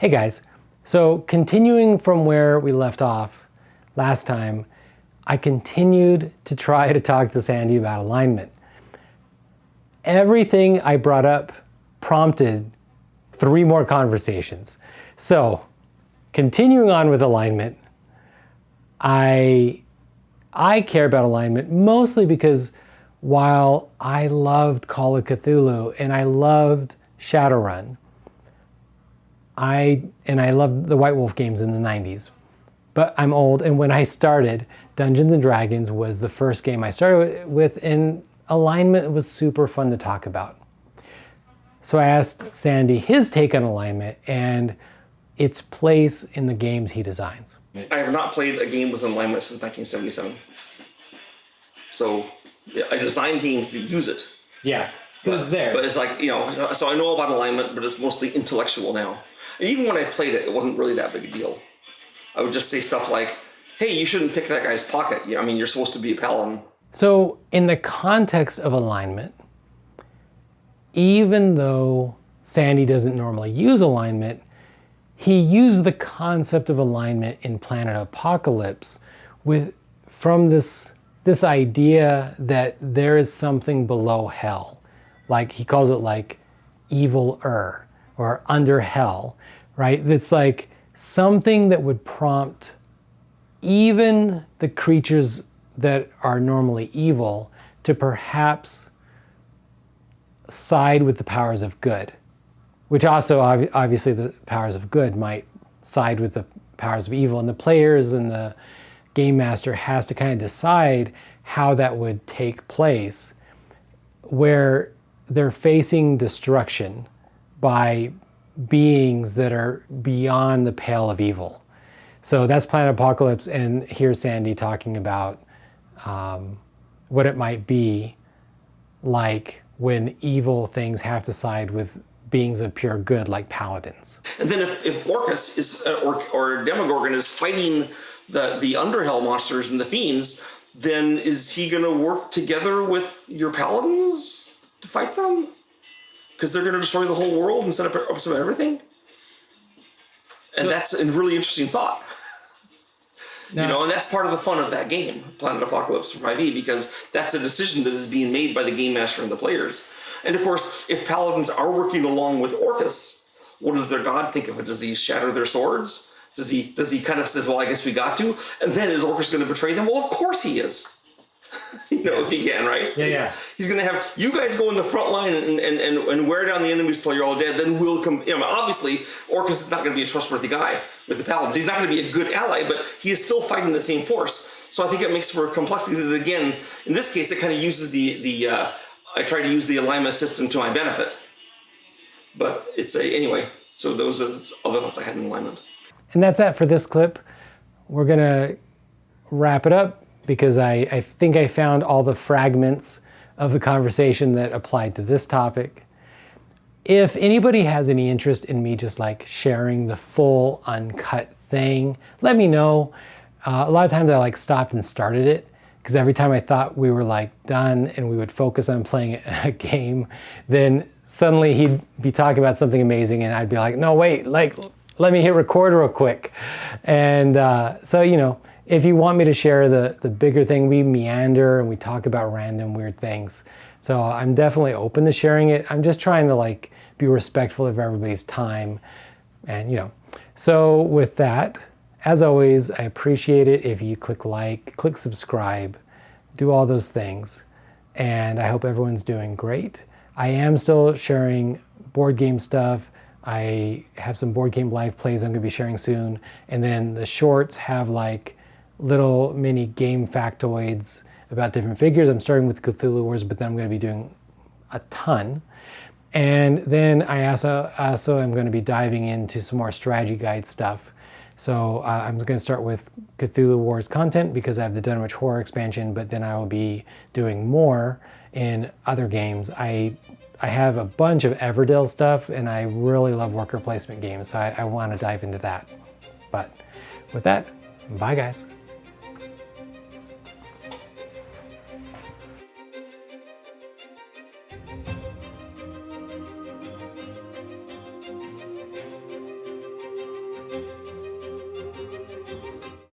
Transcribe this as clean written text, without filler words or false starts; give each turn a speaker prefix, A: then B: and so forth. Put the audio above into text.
A: Hey guys, so continuing from where we left off last time, I continued to try to talk to Sandy about alignment. Everything I brought up prompted 3 more conversations. So, continuing on with alignment, I care about alignment mostly because while I loved Call of Cthulhu and I loved Shadowrun, I loved the White Wolf games in the 90s, but I'm old, and when I started, Dungeons and Dragons was the first game I started with, and alignment was super fun to talk about. So I asked Sandy his take on alignment and its place in the games he designs.
B: I have not played a game with alignment since 1977. So I design games that use it.
A: Yeah, because it's there.
B: But it's like, so I know about alignment, but it's mostly intellectual now. And even when I played it, it wasn't really that big a deal. I would just say stuff like, hey, you shouldn't pick that guy's pocket. You're supposed to be a paladin.
A: So in the context of alignment, even though Sandy doesn't normally use alignment, he used the concept of alignment in Planet Apocalypse from this idea that there is something below hell. Like he calls it like evil-er or under hell, right? It's like something that would prompt even the creatures that are normally evil to perhaps side with the powers of good, which also obviously the powers of good might side with the powers of evil, and the players and the game master has to kind of decide how that would take place, where they're facing destruction by beings that are beyond the pale of evil. So that's Planet Apocalypse, and here's Sandy talking about what it might be like when evil things have to side with beings of pure good like paladins.
B: And then if Orcus is or Demogorgon is fighting the underhell monsters and the fiends, then is he going to work together with your paladins to fight them? Because they're going to destroy the whole world and set up some everything? And that's a really interesting thought.
A: No.
B: And that's part of the fun of that game, Planet Apocalypse for 5e, because that's a decision that is being made by the game master and the players. And of course, if paladins are working along with Orcus, what does their god think of it? Does he shatter their swords? Does he kind of says, well, I guess we got to? And then is Orcus going to betray them? Well, of course he is. If he can, right?
A: Yeah.
B: He's going to have you guys go in the front line and wear down the enemies till you're all dead. Then we'll come. Obviously, Orcus is not going to be a trustworthy guy with the paladins. He's not going to be a good ally, but he is still fighting the same force. So I think it makes for a complexity that, again, in this case, it kind of uses I try to use the alignment system to my benefit. But anyway. So those are all the thoughts I had in alignment.
A: And that's that for this clip. We're gonna wrap it up because I think I found all the fragments of the conversation that applied to this topic. If anybody has any interest in me just like sharing the full uncut thing, let me know. A lot of times I stopped and started it because every time I thought we were done and we would focus on playing a game, then suddenly he'd be talking about something amazing and I'd be like, no, wait, let me hit record real quick. And so, if you want me to share the bigger thing, we meander and we talk about random weird things. So I'm definitely open to sharing it. I'm just trying to be respectful of everybody's time. And, so with that, as always, I appreciate it if you click like, click subscribe, do all those things. And I hope everyone's doing great. I am still sharing board game stuff. I have some board game live plays I'm gonna be sharing soon. And then the shorts have little mini game factoids about different figures. I'm starting with Cthulhu Wars, but then I'm gonna be doing a ton. And then I also am gonna be diving into some more strategy guide stuff. So I'm gonna start with Cthulhu Wars content because I have the Dunwich Horror expansion, but then I will be doing more in other games. I have a bunch of Everdell stuff and I really love worker placement games, so I want to dive into that. But with that, bye guys.